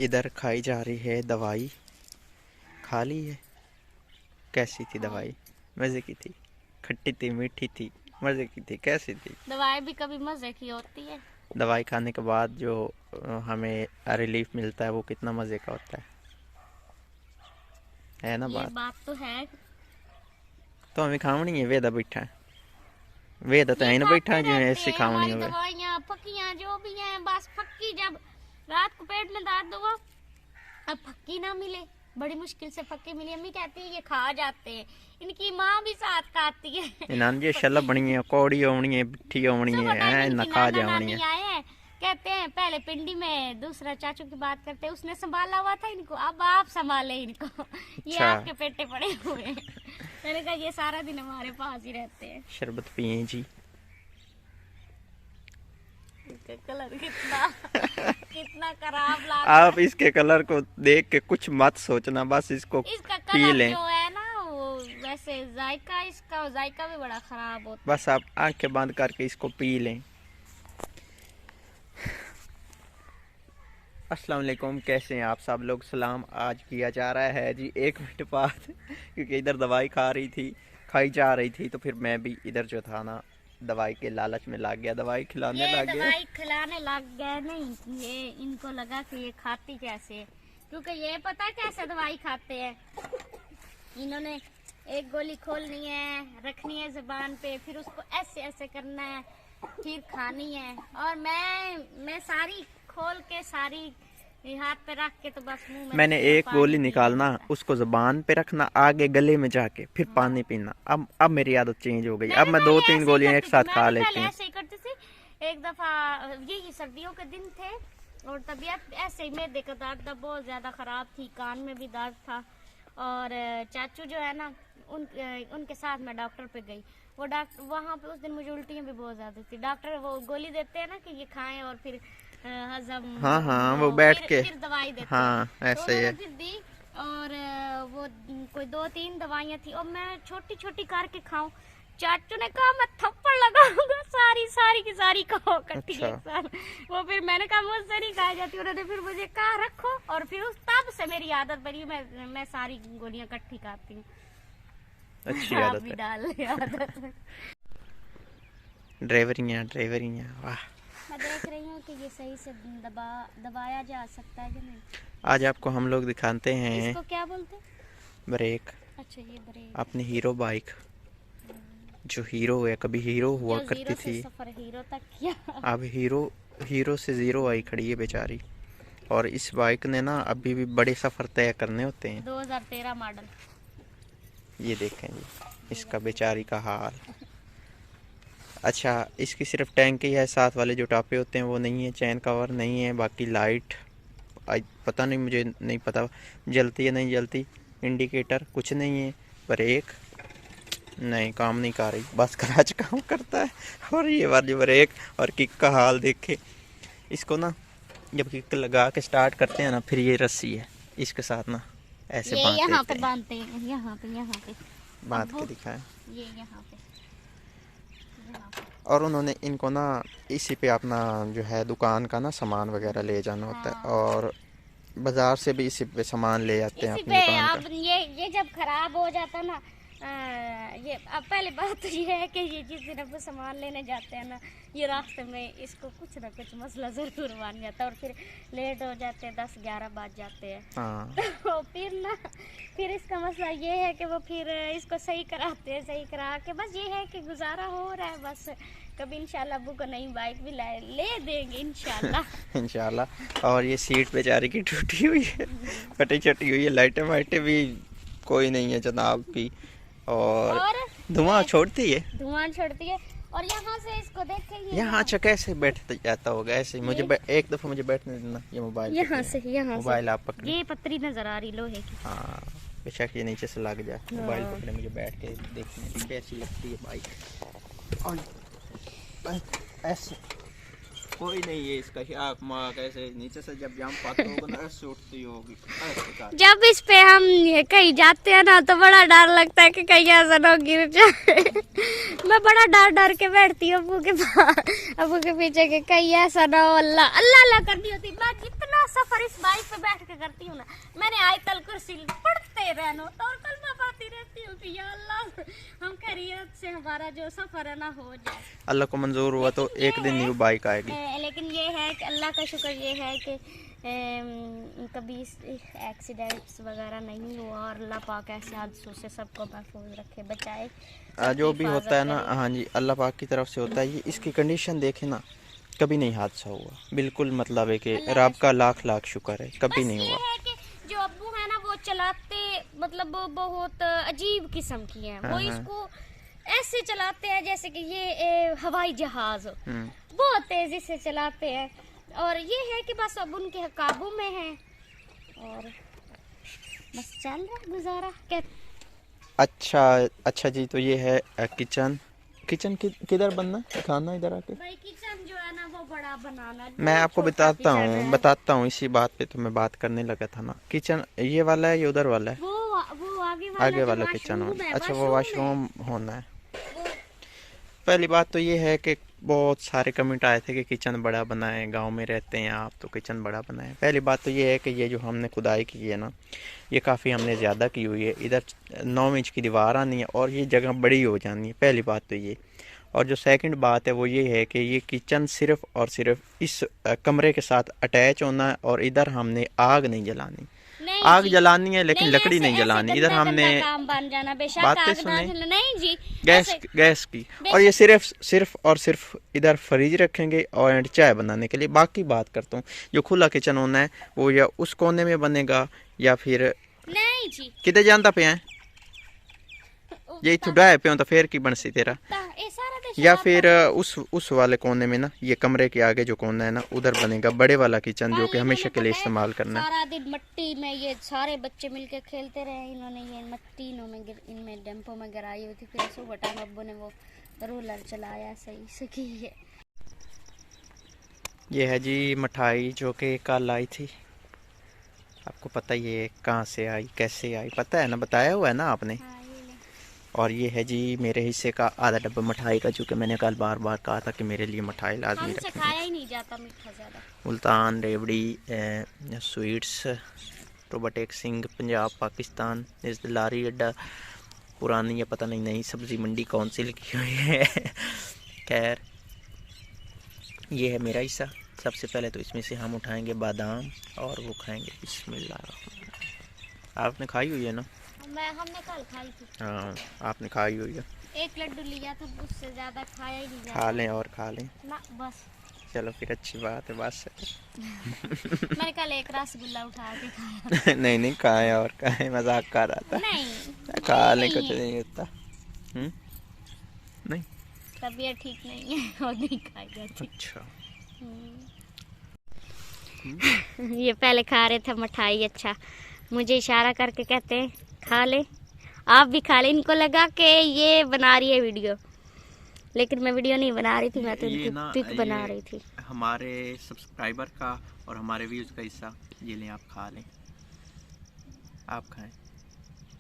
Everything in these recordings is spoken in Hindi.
इधर खाई जा रही है दवाई। खा ली है। कैसी थी दवाई? मज़े की थी? खट्टी थी, मीठी थी, मज़े की थी, कैसी थी? दवाई भी कभी मजे की होती है। दवाई खाने के बाद जो हमें रिलीफ मिलता है वो कितना मज़े का होता है ना ये बात? बात तो है। तो हमें खावनी है। वेदा बैठा है, वेदा तो ये है ना बैठा खाते है जिवें रहते ऐसी हैं खावनी हमारी हो। दवाइयाँ फक्कियाँ जो भी हैं, बस फक्की जब रात को पेट में दर्द हुआ, अब फक्की ना मिले, बड़ी मुश्किल से फक्की मिली। अम्मी कहती है ये खा जाते हैं, इनकी माँ भी साथ खाती है। नान जी शल बनी है, कौड़ी होनी है, बिठी होनी सुबह टाइम है, इनकी नखा नाना जावनी नानी है। आए हैं, कहते हैं पहले पिंडी में दूसरा चाचू की बात करते हैं, उसने संभाला हुआ था इनको, अब आप संभाले इनको। ये अच्छा। आपके पेटे पड़े हुए हैं। मैंने कहा ये सारा दिन हमारे पास ही रहते हैं। शरबत पिए जी। इसका कलर कितना कितना खराब लग आप इसके कलर को देख के कुछ मत सोचना, बस इसको इसका पी कलर लें। जो है ना वो वैसे जायका, इसका जायका भी बड़ा खराब होता बस आप आंखें बंद करके इसको पी लें। अस्सलाम वालेकुम, कैसे हैं आप सब लोग? सलाम आज किया जा रहा है जी 1 मिनट बाद, क्योंकि इधर दवाई खाई जा रही थी, तो फिर मैं भी इधर जो था ना दवाई के लालच में लग गया, दवाई खिलाने ये लग गया। दवाई खिलाने लग गए नहीं, ये इनको लगा कि ये खाती कैसे है, क्योंकि ये पता कैसे दवाई खाते हैं। इन्होंने एक गोली खोलनी है, रखनी है जुबान पे, फिर उसको ऐसे ऐसे करना है, फिर खानी है। और मैं सारी खोल के सारी हाथ पे रख के तो बस मुंह में मैंने रखना, एक पानी गोली पीना निकालना, होता है। उसको जुबान पे रखना, आगे गले में जाके फिर हाँ। पानी पीना। अब मेरी आदत चेंज हो गई। मैं अब भी मैं पहले 2-3 ऐसे ही गोलियां एक करती थी, साथ मैं खा भी लेती पहले हूँ। ऐसे ही करती थी। एक दफा यही सर्दियों के दिन थे और तबीयत ऐसे ही, मैदे का दर्द था, बहुत ज्यादा खराब थी, कान में भी दर्द था। और चाचू जो है ना उनके साथ मैं डॉक्टर पे गई। वो डॉक्टर वहाँ पे उस दिन मुझे उल्टियाँ भी बहुत ज्यादा थी। डॉक्टर वो गोली देते हैं ना कि ये खाएं और फिर हजम हाँ वो हो, बैठ के। फिर दवाई देते हैं। हाँ तो ऐसे ही उन्होंने है। फिर दी और वो कोई 2-3 दवाइयाँ थी और मैं छोटी छोटी करके खाऊं। चाचू ने कहा मैं थप्पड़ लगाऊंगा, सारी सारी की सारी खाओ इकट्ठी अच्छा। एक साथ। वो फिर मैंने कहा मुझसे नहीं खाई जाती। उन्होंने फिर मुझे कहा रखो, और फिर उस तब से मेरी आदत बनी, मैं सारी गोलियां इकट्ठी खाती हूँ। अच्छी आप आदत भी है। डाल ले आदत। ड्राइवरियाँ वाह। मैं देख रही हूँ कि ये सही से दबाया जा सकता है कि नहीं। आज आपको हम लोग दिखाते हैं इसको क्या बोलते हैं? ब्रेक। अच्छा ये ब्रेक। अपनी हीरो बाइक, जो हीरो है, कभी हीरो हुआ जो करती जीरो से थी, सफर हीरो तक किया। अब हीरो से ज़ीरो आई खड़ी है बेचारी। और इस बाइक ने ना अभी भी बड़े सफ़र तय करने होते हैं। 2013 मॉडल। ये देखें जी इसका बेचारी का हाल। अच्छा, इसकी सिर्फ टैंक ही है, साथ वाले जो टापे होते हैं वो नहीं है, चैन कवर नहीं है, बाकी लाइट पता नहीं, मुझे नहीं पता जलती है नहीं जलती, इंडिकेटर कुछ नहीं है, ब्रेक नहीं काम नहीं कर रही, बस क्लच काम करता है। और ये वाली ब्रेक और किक का हाल देखे इसको ना, जब किक लगा के स्टार्ट करते हैं ना, फिर ये रस्सी है इसके साथ ना ऐसे ये बांध यहाँ देते पे हैं। बांधते हैं, यहाँ पे बांध के दिखाएं। ये यहाँ पे। और उन्होंने इनको ना इसी पे अपना जो है दुकान का ना सामान वगैरह ले जाना होता है, हाँ। और बाजार से भी इसी पे सामान ले जाते हैं इसी अपनी पे दुकान अब का। ये जब खराब हो जाता ना, ये अब पहले बात तो ये है कि ये जिस दिन अब सामान लेने जाते हैं ना, ये रास्ते में इसको कुछ ना कुछ मसला ज़रूर बन जाता है और फिर लेट हो जाते हैं, 10-11 बज जाते हैं। हाँ तो फिर इसका मसला ये है कि वो फिर इसको सही कराते हैं, सही करा के बस ये है कि गुजारा हो रहा है। बस कभी इंशाल्लाह अब्बू को नई बाइक भी ले देंगे इंशाल्लाह। इंशाल्लाह। और ये सीट बेचारी की टूटी हुई है, फटी चटी हुई है, लाइटें वाइटें भी कोई नहीं है जनाब की, और धुआं छोड़ती है, धुआं छोड़ती है। और यहाँ से इसको देखेंगे, यहाँ अच्छा कैसे बैठ जाता होगा ऐसे ही। मुझे एक दफ़ा मुझे बैठने देना, ये मोबाइल यहाँ मोबाइल आप पकड़े। ये पतरी नजर आ रही लोहे की। हाँ बेशक ये नीचे से लग जाए, मोबाइल पकड़े, मुझे बैठ के देखने की कैसी लगती है बाइक। और ऐसे कोई नहीं है इसका शाक माक, ऐसे नीचे से जब जंप पाते होगा ना ऐसे उठती होगी। जब इस पे हम कहीं जाते हैं ना तो बड़ा डर लगता है कि कहीं ऐसा ना गिर जाए। मैं बड़ा डर डर के बैठती हूँ अब्बू के पास, अब्बू के पीछे के कहीं ऐसा ना हो। अल्लाह अल्लाह अल्लाह करनी होती। मैं जितना सारा सफर इस बाइक पे बैठ के करती हूँ ना। मैंने आयतल कुर्सी पढ़ते रहना तो और कलमा पढ़ती रहती हूँ कि या अल्लाह हम खैरियत से हमारा जो सफर है ना हो जाए। अल्लाह को मंजूर हुआ तो एक दिन न्यू बाइक आएगी। लेकिन ये है कि अल्लाह का शुक्र ये है कि कभी एक्सीडेंट्स वगैरह नहीं हुआ और अल्लाह पाक ऐसे हादसों से सबको महफूज रखे, बचाए। जो भी होता है ना, हाँ जी, अल्लाह पाक की तरफ से होता है। ये इसकी कंडीशन देखे ना, कभी नहीं हादसा हुआ, बिल्कुल मतलब है कि रब का लाख लाख शुक्र है, कभी नहीं हुआ। है कि जो अब्बू है ना वो चलाते मतलब वो बहुत अजीब किस्म की हैं। वो इसको ऐसे चलाते हैं जैसे कि ये हवाई जहाज बहुत तेजी से चलाते हैं। और ये है कि बस अब उनके काबू में है और बस चल रहा गुजारा। अच्छा जी, तो ये है किचन। किचन किधर बनना है, दिखाना इधर आके। भाई किचन जो है ना वो बड़ा बनाना है। मैं आपको बताता हूँ इसी बात पे तो मैं बात करने लगा था ना। किचन ये वाला है, ये उधर वाला है? वो आगे वाला किचन होना। अच्छा, वो वॉशरूम होना है। पहली बात तो ये है कि बहुत सारे कमेंट आए थे कि किचन बड़ा बनाएं, गांव में रहते हैं आप तो किचन बड़ा बनाएं। पहली बात तो ये है कि ये जो हमने खुदाई की है ना, ये काफ़ी हमने ज़्यादा की हुई है। इधर 9 इंच की दीवार आनी है और ये जगह बड़ी हो जानी है, पहली बात तो ये। और जो सेकंड बात है वो ये है कि ये किचन सिर्फ़ और सिर्फ इस कमरे के साथ अटैच होना है और इधर हमने आग नहीं जलानी। आग जलानी है लेकिन लकड़ी नहीं जलानी। इधर हमने बातें सुनी नहीं जी, गैस की। और ये सिर्फ और सिर्फ इधर फ्रिज रखेंगे और चाय बनाने के लिए। बाकी बात करता हूँ, जो खुला किचन होना है वो या उस कोने में बनेगा या फिर नहीं जी किधर जानता पे है ये थोड़ा पे तो फिर की बनसी तेरा, या फिर उस वाले कोने में ना, ये कमरे के आगे जो कोना है ना उधर बनेगा बड़े वाला किचन जो कि हमेशा के लिए इस्तेमाल करना है। सारा दिन मिट्टी में ये सारे बच्चे मिलके खेलते रहे। इन्होंने ये मिट्टी इनमें डंपों में गिराई हुई थी। फिर सुबह टाइम अब्बू ने वो रोलर चलाया सही से की है। ये है जी मिठाई जो कि कल आई थी। आपको पता ही है कहाँ से आई, कैसे आई, पता है ना, बताया हुआ है ना आपने। और ये है जी मेरे हिस्से का आधा डब्बा मिठाई का, जो कि मैंने कल बार बार कहा था कि मेरे लिए मिठाई लाजमी रखें। खाया ही नहीं जाता मीठा ज़्यादा। मुल्तान रेवड़ी स्वीट्स, रोबोटेक सिंह, पंजाब पाकिस्तान, इस लारी अड्डा पुरानी या पता नहीं नई सब्ज़ी मंडी कौन सी लिखी हुई है। खैर, ये है मेरा हिस्सा। सबसे पहले तो इसमें से हम उठाएंगे बादाम और वो खाएंगे। बिस्मिल्लाह। आपने खाई हुई है ना? हमने कल खाई थी। हाँ, आपने खाई हुई है। एक लड्डू लिया था, उससे ज़्यादा खाया ही नहीं जाता। खा लें और खा लें ना बस। चलो फिर अच्छी बात है, बस। मैंने कल एक रसगुल्ला उठा के खाया। नहीं खाए और खाए, मजाक कर रहा था। नहीं खा लें, कुछ नहीं होता। नहीं, तबीयत ठीक नहीं है और नहीं खाई जाती। अच्छा। ये पहले खा रहे थे मिठाई। अच्छा, मुझे इशारा करके कहते हैं खा ले, आप भी खा ले। इनको लगा कि ये बना रही है वीडियो, लेकिन मैं वीडियो नहीं बना रही थी, मैं तो इनकी पिक बना रही थी। हमारे सब्सक्राइबर का और हमारे व्यूज का हिस्सा ये लें, आप खा लें, आप खाएं।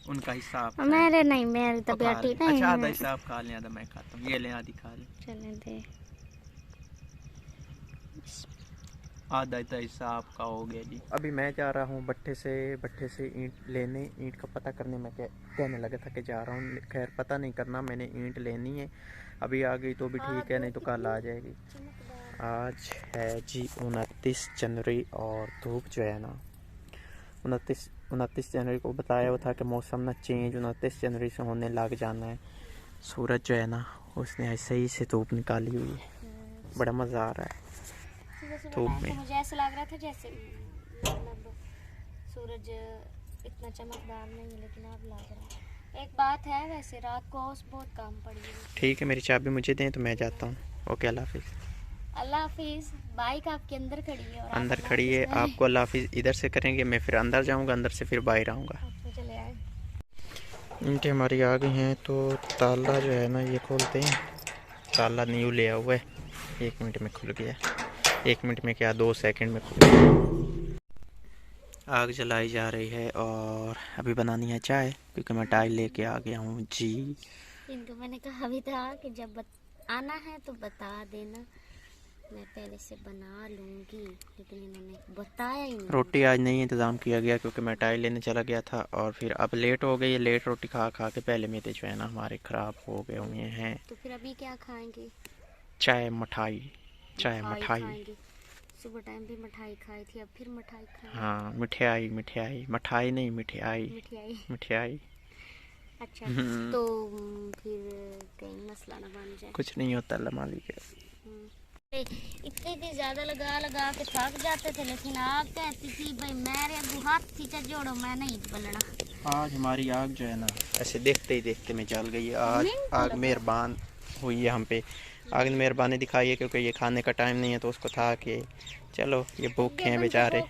उनका हिस्सा आप मेरे नहीं, मेरी तबीयत ठीक नहीं। अच्छा, आधा हिस्सा आप खा लें, आधा मैं खाता हूँ। ये लें, आधी खा लें। चलें दे। आधा हिस्सा आपका हो गया जी। अभी मैं जा रहा हूँ भट्ठे से ईंट लेने। ईंट का पता करने में कहने लगा था कि जा रहा हूँ। खैर पता नहीं करना, मैंने ईंट लेनी है। अभी आ गई तो भी ठीक है, नहीं तो कल आ जाएगी। आज है जी 29 जनवरी और धूप जो है ना 29 जनवरी को बताया हुआ था कि मौसम ना चेंज 29 जनवरी से होने लग जाना है। सूरज जो है ना उसने सही से धूप निकाली हुई है, बड़ा मज़ा आ रहा है धूप में। मुझे ऐसा लग रहा था जैसे मतलब सूरज इतना चमकदार नहीं है, लेकिन अब लग रहा है। एक बात है, वैसे रात को बहुत काम पड़ी है। ठीक है, मेरी चाबी मुझे दें तो मैं जाता हूँ। ओके, अल्लाह हाफिज़। अल्लाह हाफिज़। बाइक आपके अंदर खड़ी है और अंदर खड़ी है। आपको अल्लाह हाफिज़ इधर से करेंगे, मैं फिर अंदर जाऊँगा, अंदर से फिर बाहर आऊँगा। चले आए। इनके हमारी आ गई हैं, तो ताला जो है ना ये खोलते हैं। ताला न्यू लिया हुआ है, 1 मिनट में खुल गया। 1 मिनट में क्या, 2 सेकंड में खुल गया। आग जलाई जा रही है और अभी बनानी है चाय, क्योंकि मैं टाई लेके आ गया हूँ जी। इनको मैंने कहा भी था कि जब आना है तो बता देना। मैं पहले से बना लूंगी, लेकिन इन्होंने बताया ही नहीं। रोटी आज नहीं इंतज़ाम किया गया क्योंकि मैं टाइल लेने चला गया था और फिर अब लेट हो गई। लेट रोटी खा खा के पहले मैदे जो है ना हमारे ख़राब हो गए हुए हैं। तो फिर अभी क्या खाएंगे? चाय मठाई, चाय मठाई। खाएंगे। सुबह टाइम भी मिठाई खाई थी, अब फिर मिठाई खाएंगे। हाँ मिठाई, मिठाई, मठाई नहीं मिठाई, मिठाई। मिठाई। अच्छा तो फिर कहीं मसला ना बन जाए। कुछ नहीं होता अल्लाह मालिक है। इतनी ज़्यादा लगा लगा के थक जाते थे, लेकिन आप कहती थी भाई मेरे अगू हाथ खींचा जोड़ो, मैं नहीं बलना। आज हमारी आग जो है ना ऐसे देखते ही देखते में जल गई है। आज आग मेहरबान हुई है हम पे। आग ने मेहरबानी दिखाई है क्योंकि ये खाने का टाइम नहीं है तो उसको था कि चलो ये भूखे हैं बेचारे।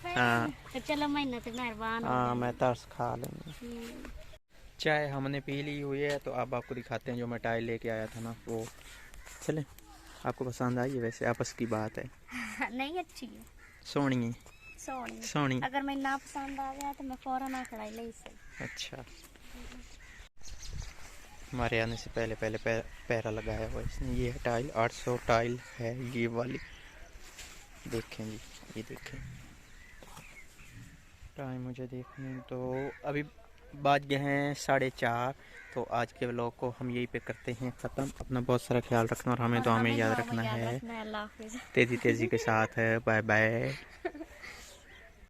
हाँ तो चलो महीना तो मेहरबान। हाँ मैं तरस खा लेंगे। चाय हमने पी ली हुई है तो अब आपको दिखाते हैं जो मैं टाइल लेके आया था ना वो। चले आपको पसंद आई है? वैसे आपस की बात है। नहीं अच्छी है, सोनी है, सोनी सोनी। अगर मैं ना पसंद आ गया तो मैं फौरन आ खड़ाई ले इसे। अच्छा हमारे आने से पहले पहले पैरा लगाया हुआ इसने। ये है टाइल, 800 टाइल है ये वाली। देखें जी, ये देखें टाइम मुझे देखने तो अभी बज गए हैं 4:30। तो आज के व्लॉग को हम यहीं पे करते हैं ख़त्म। अपना बहुत सारा ख्याल रखना और हमें तो हमें याद रखना है। तेज़ी तेज़ी के साथ है। Bye bye.